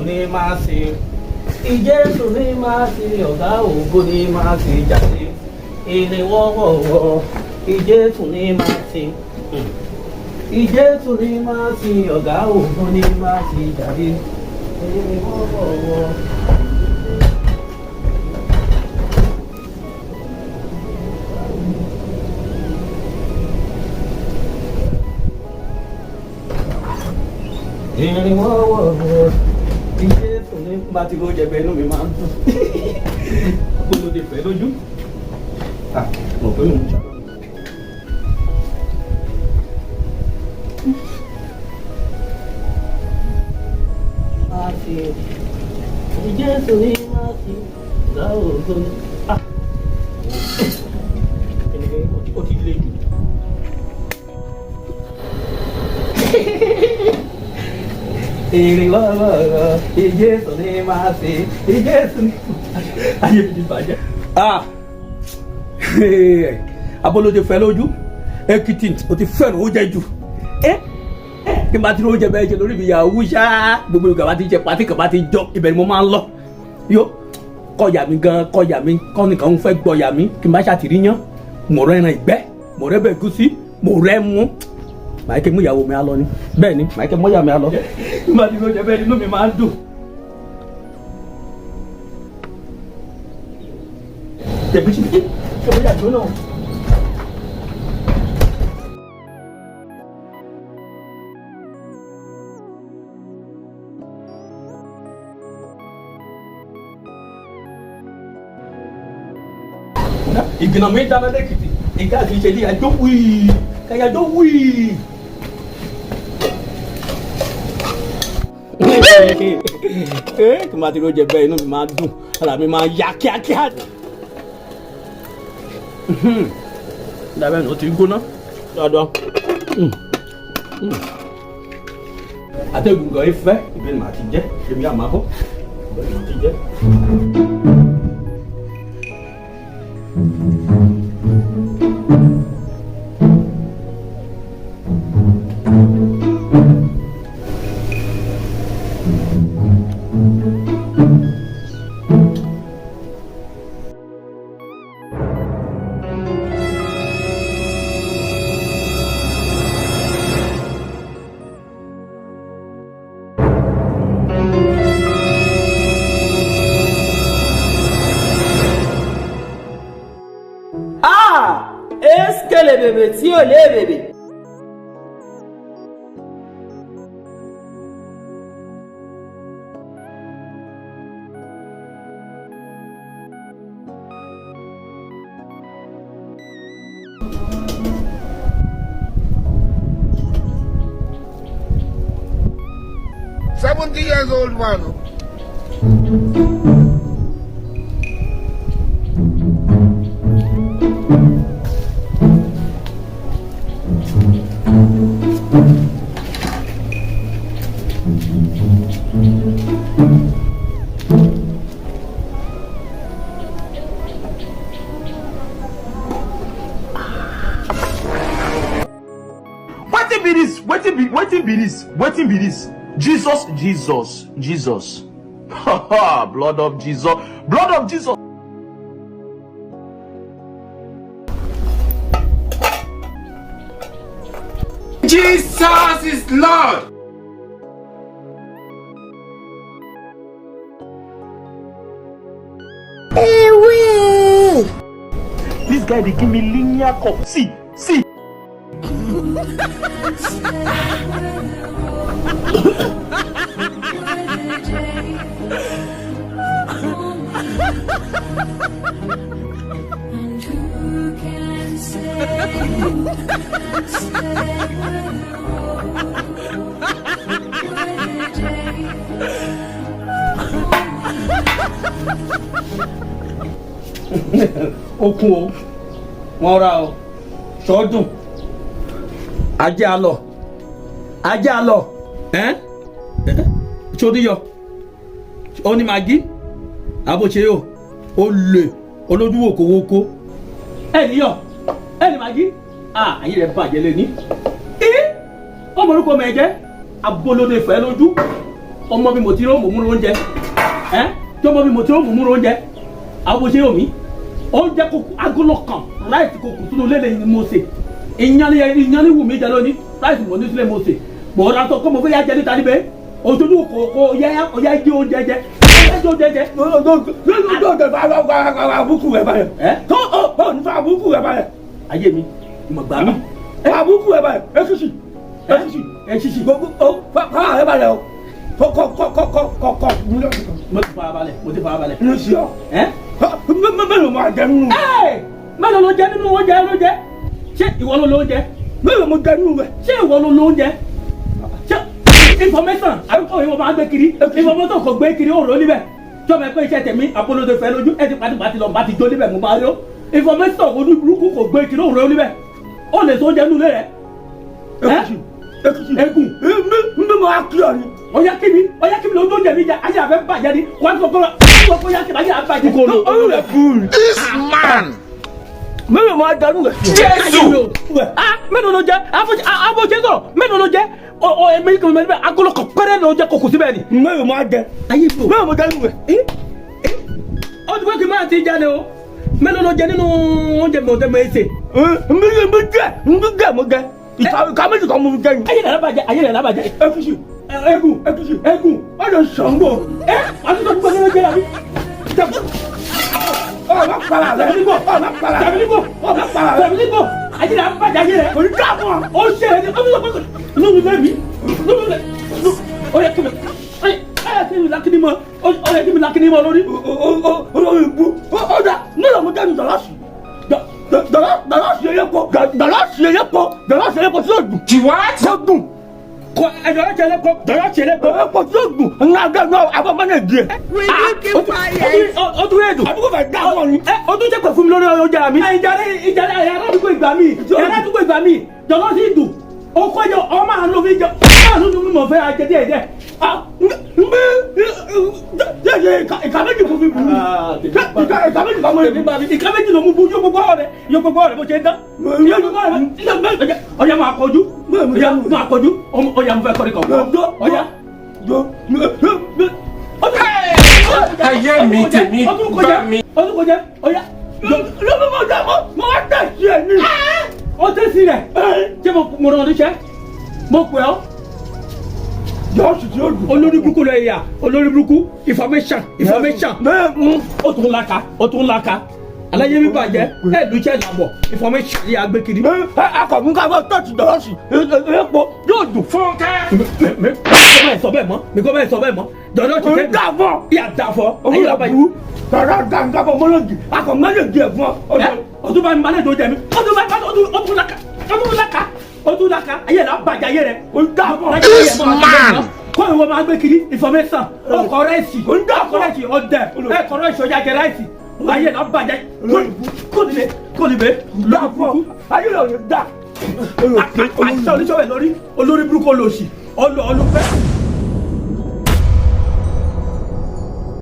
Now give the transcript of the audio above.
ní máa ṣe ìjésù ní máa ṣe ọ̀gá ògo ní máa ṣe jáde ilé wọ́wọ́wọ́ ìjésù ní máa ṣe ìjésù ní máa ṣe ọ̀gá ògo ní máa ṣe jáde ilé wọ́wọ́wọ́. Ìrìn wọ́wọ́wọ́ ìjésù ní bá ti ló jẹ̀bẹ̀ inú mi máa ń dùn olóde fẹ́ lójú mọ̀ pé mò ń jà. Máa fi ìjésù ní máa fi láwọ̀ ògbó ní ẹnìkan ó ti lé jù. Ìrìn wọ́wọ́wọ́ ìjésù ní máa ṣe ìjésù ní ayé mi ti bàjẹ́. Abolóde fẹ́ lójú Èkìtì o ti fẹ́ràn oúnjẹ jù kí n bá ti rí oúnjẹ bẹ́ẹ̀ jẹ lórí mi yàwó ṣá gbogbo ìgbà bá ti jẹ pàtí kan bá ti jọ ibẹ̀ ni mo máa ń lọ yó kọyà mi gan kọyà mi kọ́nìkan ń fẹ́ gbọ̀yà mi kí n bá ṣàtìrí yán mo rẹ́ ẹran ìgbẹ́ mo rẹ́ bẹ̀ gúsí mo rẹ́ mú màá kí mú ìyàwó mi á lọ ni bẹ́ẹ̀ ni màá kí mú ìyàwó mi á lọ kí n bá ti rí oúnjẹ bẹ́ẹ̀ inú mi máa ń dùn. tẹ̀bí sí kí mo yà tó náà. Ìgbìnà mi dáná lẹ́kìtì ìgbà tí ìṣẹ̀lẹ̀ àjọ wíì kàyàjọ wíì. Tí màá ti rí oúnjẹ bẹ́ẹ̀ inú mi máa dùn ara mi máa yá kíákíá. Dàbẹ́ ni ó ti gbóná dáadáa. Àtẹ̀gùn gan ifẹ̀ ìbí ni màá ti jẹ́ èmi àmàbọ̀ ìbí ni màá ti jẹ́. Est-ce que le bébé tient le bébé? Years old man. Wetin be this? Jesus. Blood of Jesus. Jesus is Lord. This guy they give me linear cup. See. Okun o wọ́n ra o sọ́dún ajá lọ sódíyọ ó ní magi àbòṣe o ó lè olójúwò kówókó ẹnìyọ ẹnì magi ayé rẹ bàjẹ́ lé ní ọmọ orúkọ mẹ́jẹ́ abolóde fẹ́ lójú ọmọ mi mo ti rò mo mú oúnjẹ tí ọmọ mi mo ti rò mo mú oúnjẹ àwọn bó ṣe yóò mí oúnjẹ kò agolo kan ráìsì kò kù sínú lélẹ̀ ni mo ṣe ìyan ní wù mí jẹ lónìí ráìsì mo ní sílẹ̀ mo ṣe mo rà sọ kó mo fẹ́ yá jẹ níta níbẹ̀ òjòjú kò yá jí oúnjẹ jẹ oúnjẹ jẹ àbúkù rẹ̀ balẹ̀. tó o ní fa àbúkù rẹ̀ balẹ̀. ayé mi mo gbà mí àbúkù rẹ̀ balẹ̀ èsìsì gbogbo fara rẹ̀ balẹ̀ o kọ́kọ́ mo ti fara balẹ̀ ní sí ọ. mélòó máa jẹ nínú. mélòó ló jẹ nínú oúnjẹ ló jẹ ṣé ìwọ ló lóúnjẹ. mélòó mo jẹ nínú rẹ̀. ṣé ìwọ ló lóúnjẹ. ṣé information àbíkọ́ ìwọ máa gbé kiri information kò gbé kiri òòrùn níbẹ̀ tí ọmọ ẹgbẹ́ iṣẹ́ tẹ̀mí apolóde fẹ́ lójú ẹ ti pàtìpàtì lọ bá ti jó níbẹ̀ mo máa rí ó information ojú burúkú kò gbé kiri òòrùn níbẹ̀ ó lè tó jẹ́ nínú rẹ̀. Egun mbẹ mo akíọ ni. Ọya kí mi ló ń tó jẹ mi jẹ ayé àfẹ bàjẹ́ ni wọ́n ti kọ́kọ́ ọya kí mi ayé àfẹ bàjẹ́. Olú rẹ̀ fún mi. This man. Mélòó máa dánú rẹ̀. Jésù. Mélòó ló jẹ abojẹ sọ̀rọ̀ mélòó ló jẹ èmi kò mẹ́rin bẹ́ẹ̀ agolo kan pẹ́rẹ́ ló jẹ kòkò síbẹ̀ ni. Mélòó máa jẹ. Ayé bò. Mélòó máa dánú rẹ̀. Ó ti fẹ́ kí n máa ti jáde o mélòó ló jẹ nínú oúnjẹ mi ò tẹ́ mọ ẹsẹ̀. Mo jẹ. Ìka méjì kan mo fi jẹ yìí. Ayé rẹ̀ lábàjẹ́. Egun ọ̀dọ̀ Ṣàngó. Àti tó gbọ́dọ̀ ló jẹ́ àbí. Ọ̀nà para rẹ̀. Ọ̀nà para rẹ̀. Tẹ̀mílígbò ayé rẹ̀ lábàjẹ́ ayé rẹ̀. Orí káàmù. Ó ṣe é ní lórí lẹ́mí. Ó yẹ kí mi lakini mọ́ lórí. Olórí ibu. Ọ̀dà nílò mo jẹ́ ìdọ̀lọ́sì. Dọ̀lọ́sì elépo tí ó dùn. The what? Tí ó dùn. Dọ̀lọ́sì elépo. Elépo tí ó dùn. Ńlá gẹ́gẹ́ náà abọ́ mọ́nà ìdí ẹ̀. Ó tún rẹ̀ dùn. Àbúkò fẹ́ dá wọn ni. Ó tún jẹ́ pẹ̀ fún mi lórí ọjà mi. Ìjà aládùúgbò ìgbà mi. Dọ̀lọ́sì dùn. Ó kọjọ ọmọ àánú mi jẹ. Ọmọ àánú mi mọ̀ fẹ́ ajẹ́ díẹ̀. Ìka méjì fún mi bù mí. Ìka méjì kan mọ̀ ní. Ìka méjì ló mú bú yóò gbogbo ọ̀rẹ́ bó ṣe ń dán. Ọya máa kọjú. Ọya mo fẹ́ kọ́ni kọ̀ọ̀kan. Ọya. Ayé mi tèmi bá mi. Ọdún kọjá. Ọya. Mo wá tẹ̀sí ẹ̀ ní. Ó tẹ̀sí rẹ̀. Ṣé mo rán ọdún ṣẹ́? Mo pè ọ́. Jọ́ọ̀sì tí ó dùn. Olórí burúkú lọ ẹ̀yà olórí burúkú information. Ó tún laka aláyé mi bàjẹ́ ẹ̀ẹ́dùnṣẹ́ làbọ̀ information yà gbé kiri. Akọ̀mú ká bọ́ tọ́ọ̀tì dọ̀lọ́sì elépo yóò dùn. Fúnkẹ́. Mi kọ́ bẹ́ẹ̀ sọ bẹ́ẹ̀ mọ́ dọ̀lọ́sì tẹ́ dàbọ̀. Yà dàfọ́ ayé la bàjẹ́. Tọ́lá dàgbàbọ̀ mọ́lọ́gì akọ̀mọ́lẹ́gì ẹ̀ fún ọ. Ọdún bá mi balẹ̀ tó jẹ mi ọdún laka ayé la bàjẹ́ ayé rẹ̀. This man. Kọ́ ìwọ máa gbé kiri information ọkọ̀ rẹ̀sì ọ̀dẹ̀ ẹ̀kọ́ rẹ̀sì ọjà jẹ rẹ̀sì ayé la bàjẹ́ kò níbẹ̀ Dàbọ̀ ayé rẹ̀ ò ní dà. àti oníṣòwò lórí olórí burúkú olóòṣì ọlọ́fẹ́.